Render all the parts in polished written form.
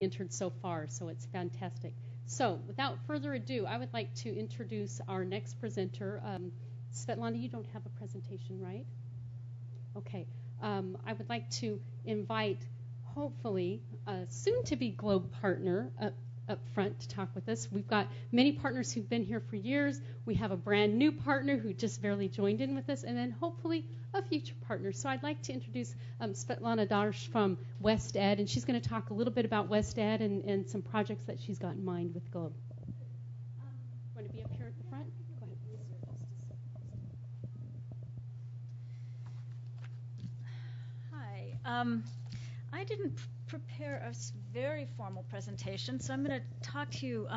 entered so far, so it's fantastic. So without further ado, I would like to introduce our next presenter. Svetlana, you don't have a presentation, right? Okay. I would like to invite, hopefully, a soon-to-be Globe partner up front to talk with us. We've got many partners who've been here for years. We have a brand new partner who just barely joined in with us, and then hopefully a future partner. So I'd like to introduce Svetlana Darsh from WestEd, and she's going to talk a little bit about WestEd and some projects that she's got in mind with Globe. Want to be up here at the front? Go ahead. Hi. I didn't prepare a very formal presentation, so I'm going to talk to you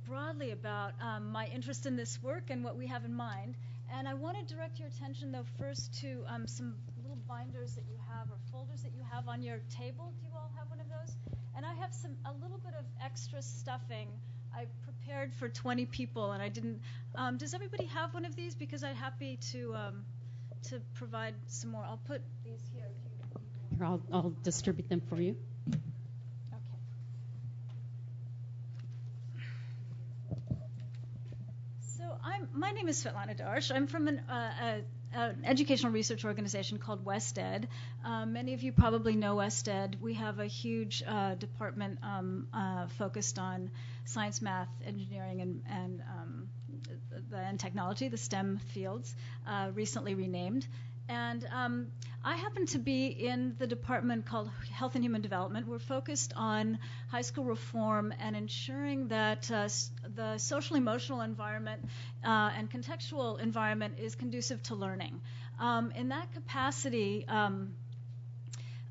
broadly about my interest in this work and what we have in mind. And I want to direct your attention, though, first to some little binders that you have or folders that you have on your table. Do you all have one of those? And I have a little bit of extra stuffing. I prepared for 20 people, and I didn't. Does everybody have one of these? Because I'm happy to provide some more. I'll put these here. Here, I'll distribute them for you. Okay. So my name is Svetlana Darsh. I'm from an educational research organization called WestEd. Many of you probably know WestEd. We have a huge department focused on science, math, engineering, and technology, the STEM fields, recently renamed. And I happen to be in the department called Health and Human Development. We're focused on high school reform and ensuring that the social emotional environment and contextual environment is conducive to learning. In that capacity,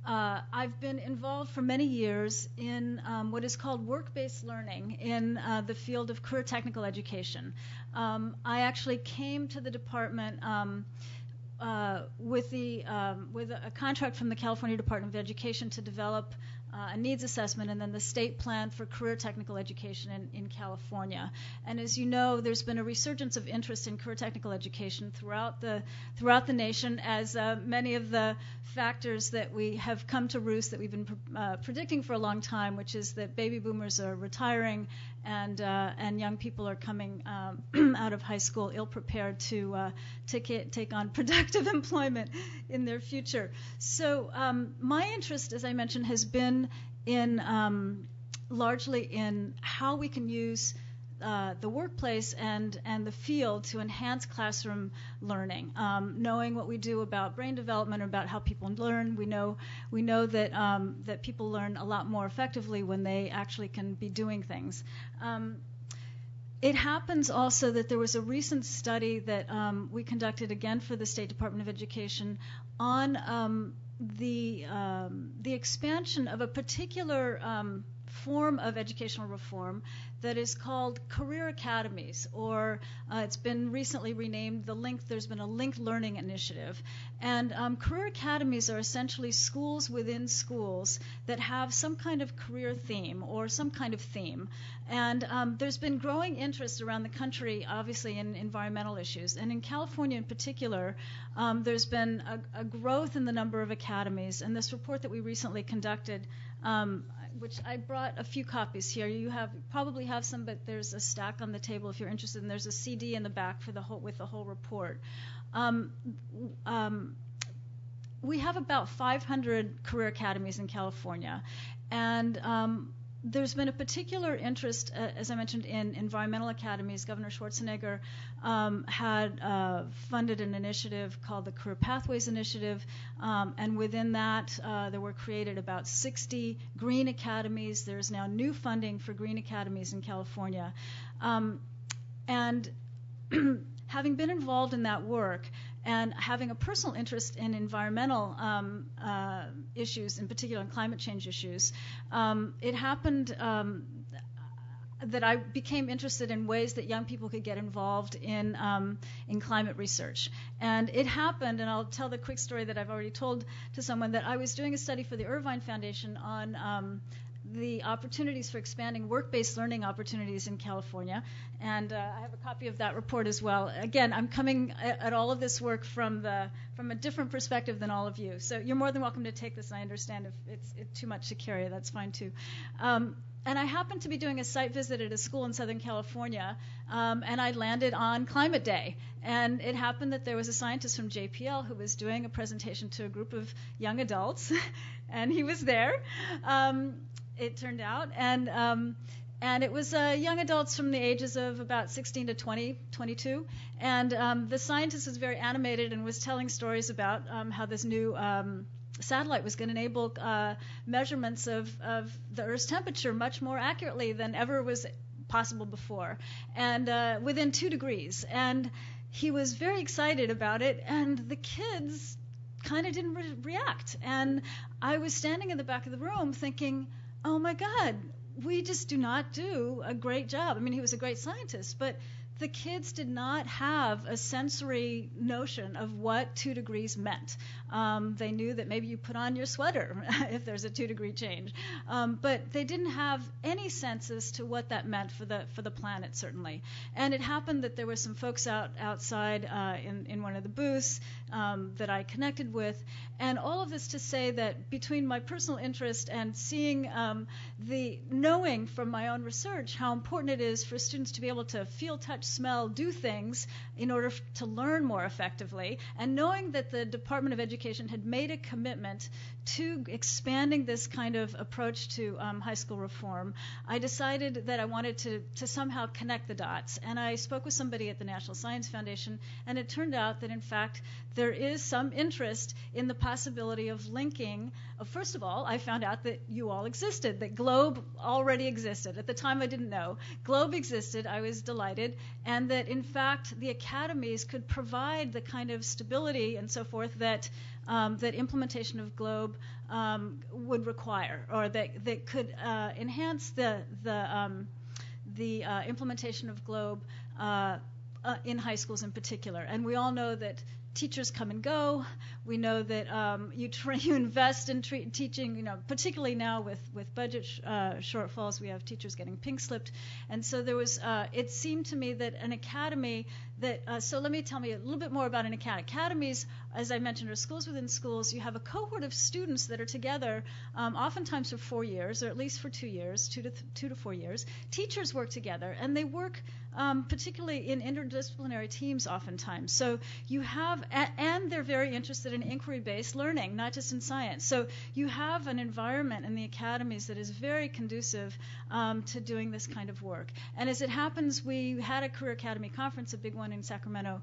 I've been involved for many years in what is called work-based learning in the field of career technical education. I actually came to the department with a contract from the California Department of Education to develop a needs assessment and then the state plan for career technical education in California. And as you know, there's been a resurgence of interest in career technical education throughout the nation, as many of the factors that we have come to roost that we've been predicting for a long time, which is that baby boomers are retiring and young people are coming out of high school ill-prepared to take on productive employment in their future. So my interest, as I mentioned, has been in largely in how we can use the workplace and the field to enhance classroom learning. Knowing what we do about brain development, about how people learn, we know that people learn a lot more effectively when they actually can be doing things. It happens also that there was a recent study that we conducted again for the State Department of Education on the expansion of a particular form of educational reform that is called career academies, or it's been recently renamed there's been a linked learning initiative. And career academies are essentially schools within schools that have some kind of career theme or some kind of theme. And there's been growing interest around the country, obviously, in environmental issues. And in California in particular, there's been a growth in the number of academies. And this report that we recently conducted, which I brought a few copies here. You probably have some, but there's a stack on the table if you're interested, and there's a CD in the back with the whole report. We have about 500 career academies in California, and there's been a particular interest, as I mentioned, in environmental academies. Governor Schwarzenegger had funded an initiative called the Career Pathways Initiative, and within that there were created about 60 green academies. There's now new funding for green academies in California. And having been involved in that work and having a personal interest in environmental issues, in particular in climate change issues, it happened that I became interested in ways that young people could get involved in climate research. And it happened, and I'll tell the quick story that I've already told to someone, that I was doing a study for the Irvine Foundation on the opportunities for expanding work-based learning opportunities in California. And I have a copy of that report as well. Again, I'm coming at all of this work from a different perspective than all of you. So you're more than welcome to take this. I understand if it's too much to carry, that's fine too. And I happened to be doing a site visit at a school in Southern California, and I landed on Climate Day. And it happened that there was a scientist from JPL who was doing a presentation to a group of young adults, and he was there, it turned out. And it was young adults from the ages of about 16 to 20, 22. And the scientist was very animated and was telling stories about how this new satellite was going to enable measurements of the Earth's temperature much more accurately than ever was possible before, and within 2 degrees. And he was very excited about it, and the kids kind of didn't react. And I was standing in the back of the room thinking, oh my God, we just do not do a great job. I mean, he was a great scientist, but the kids did not have a sensory notion of what 2 degrees meant. They knew that maybe you put on your sweater if there's a 2-degree change, but they didn't have any sense as to what that meant for the planet, certainly. And it happened that there were some folks outside in one of the booths that I connected with, and all of this to say that between my personal interest and seeing the knowing from my own research how important it is for students to be able to feel, touch, smell, do things in order to learn more effectively, and knowing that the Department of Education had made a commitment to expanding this kind of approach to high school reform, I decided that I wanted to somehow connect the dots. And I spoke with somebody at the National Science Foundation, and it turned out that, in fact, there is some interest in the possibility of linking. First of all, I found out that you all existed, that GLOBE already existed. At the time, I didn't know. GLOBE existed. I was delighted. And that, in fact, the academies could provide the kind of stability and so forth that implementation of GLOBE would require, or that could enhance the implementation of GLOBE in high schools in particular. And we all know that teachers come and go. We know that you invest in teaching, particularly now with budget shortfalls, we have teachers getting pink slipped. And so there was, it seemed to me that an academy so let me tell me a little bit more about an academy. Academies, as I mentioned, are schools within schools. You have a cohort of students that are together, oftentimes for 4 years, or at least for 2 years, 2 to 4 years. Teachers work together, and they work particularly in interdisciplinary teams oftentimes. So you have, and they're very interested in inquiry-based learning, not just in science. So you have an environment in the academies that is very conducive to doing this kind of work. And as it happens, we had a Career Academy conference, a big one in Sacramento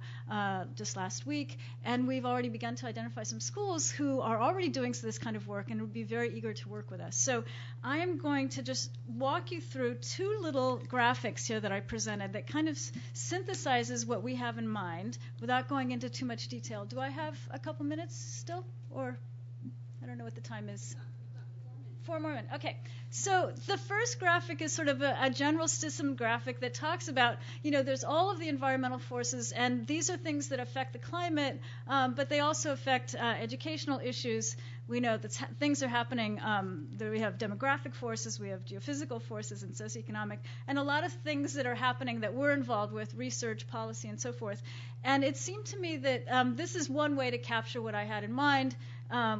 just last week, and we've already begun to identify some schools who are already doing this kind of work and would be very eager to work with us. So I am going to just walk you through 2 little graphics here that I presented that kind of synthesizes what we have in mind without going into too much detail. Do I have a couple minutes still? Or I don't know what the time is. 4 more minutes. Okay. So the first graphic is sort of a general system graphic that talks about, there's all of the environmental forces, and these are things that affect the climate, but they also affect educational issues. We know that things are happening. We have demographic forces, we have geophysical forces, and socioeconomic, and a lot of things that are happening that we're involved with, research, policy, and so forth. And it seemed to me that this is one way to capture what I had in mind,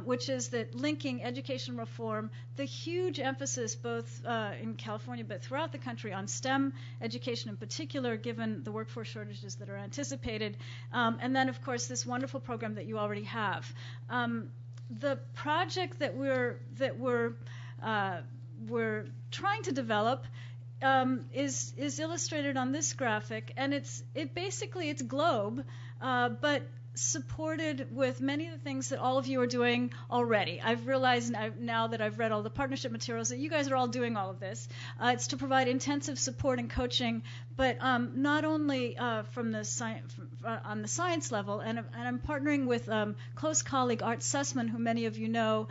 which is that linking education reform, the huge emphasis both in California but throughout the country on STEM education in particular, given the workforce shortages that are anticipated, and then, of course, this wonderful program that you already have. The project that we're trying to develop is illustrated on this graphic, and it's GLOBE, but supported with many of the things that all of you are doing already. I've realized now that I've read all the partnership materials that you guys are all doing all of this. It's to provide intensive support and coaching, but not only from the on the science level, and I'm partnering with close colleague Art Sussman, who many of you know.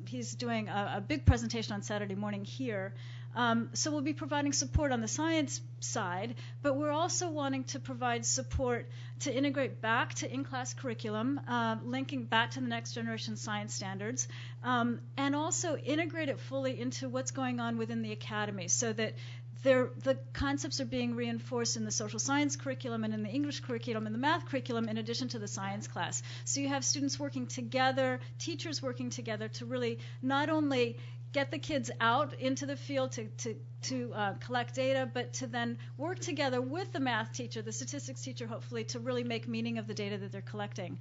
He's doing a big presentation on Saturday morning here. So we'll be providing support on the science side, but we're also wanting to provide support to integrate back to in-class curriculum, linking back to the next generation science standards, and also integrate it fully into what's going on within the academy so that the concepts are being reinforced in the social science curriculum and in the English curriculum and the math curriculum in addition to the science class. So you have students working together, teachers working together to really not only get the kids out into the field to collect data, but to then work together with the math teacher, the statistics teacher, hopefully, to really make meaning of the data that they're collecting.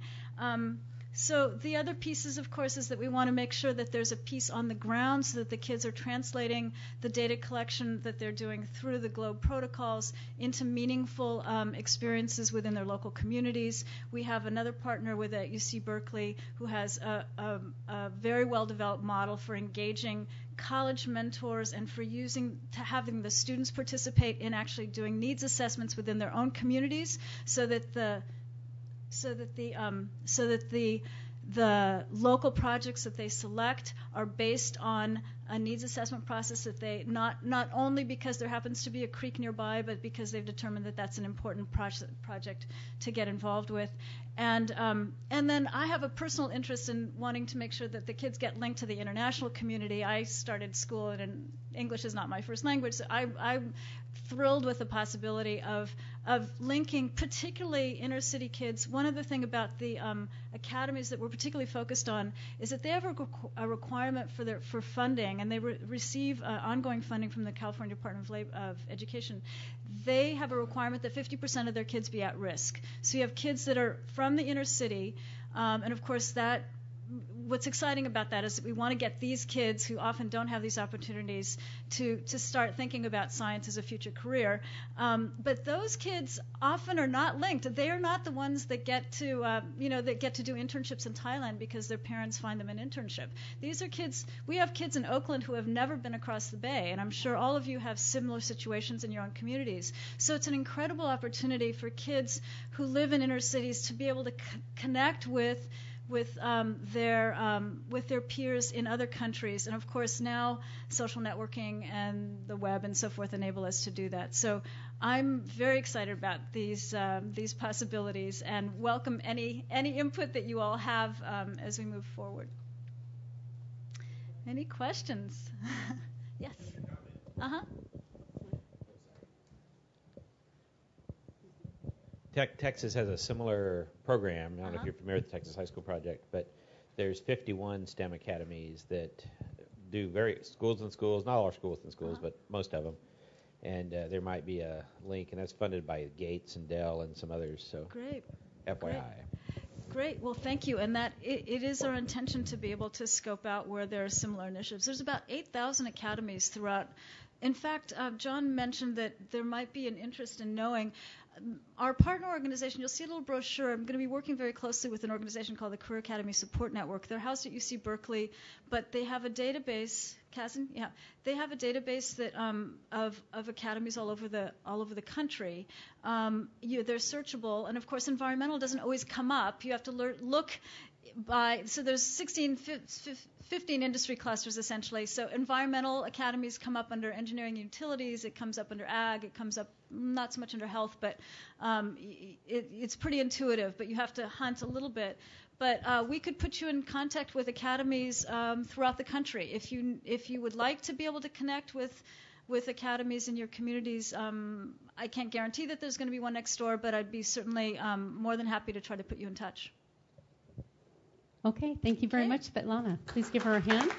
So the other pieces, of course, is that we want to make sure that there's a piece on the ground so that the kids are translating the data collection that they're doing through the GLOBE protocols into meaningful experiences within their local communities. We have another partner with at UC Berkeley who has a very well-developed model for engaging college mentors and for having the students participate in actually doing needs assessments within their own communities so that the local projects that they select are based on a needs assessment process that they not only because there happens to be a creek nearby, but because they've determined that that's an important project to get involved with. And then I have a personal interest in wanting to make sure that the kids get linked to the international community. I started school, and English is not my first language, so I'm thrilled with the possibility of linking particularly inner city kids. One other thing about the academies that we're particularly focused on is that they have a requirement for funding, and they receive ongoing funding from the California Department of Education. They have a requirement that 50% of their kids be at risk. So you have kids that are from the inner city, and of course what's exciting about that is that we want to get these kids who often don't have these opportunities to start thinking about science as a future career. But those kids often are not linked. They are not the ones that get to do internships in Thailand because their parents find them an internship. These are kids. We have kids in Oakland who have never been across the bay, and I'm sure all of you have similar situations in your own communities. So it's an incredible opportunity for kids who live in inner cities to be able to connect with their peers in other countries, and of course now social networking and the web and so forth enable us to do that. So I'm very excited about these possibilities and welcome any input that you all have as we move forward. Any questions? Yes. Texas has a similar program. I don't know if you're familiar with the Texas High School Project, but there's 51 STEM academies that do schools and schools, not all are schools and schools, but most of them. And there might be a link, and that's funded by Gates and Dell and some others. So Great. FYI. Great. Well, thank you. And that it is our intention to be able to scope out where there are similar initiatives. There's about 8,000 academies throughout. In fact, John mentioned that there might be an interest in knowing our partner organization. You'll see a little brochure. I'm going to be working very closely with an organization called the Career Academy Support Network. They're housed at UC Berkeley, but they have a database. Kazan? Yeah. They have a database that of academies all over the country. They're searchable, and of course, environmental doesn't always come up. You have to look by. So there's 15 industry clusters essentially. So environmental academies come up under engineering and utilities. It comes up under ag. It comes up not so much under health, but it's pretty intuitive. But you have to hunt a little bit. But we could put you in contact with academies throughout the country. If you would like to be able to connect with academies in your communities, I can't guarantee that there's going to be one next door, but I'd be certainly more than happy to try to put you in touch. Okay, thank you very much, Svetlana. Please give her a hand.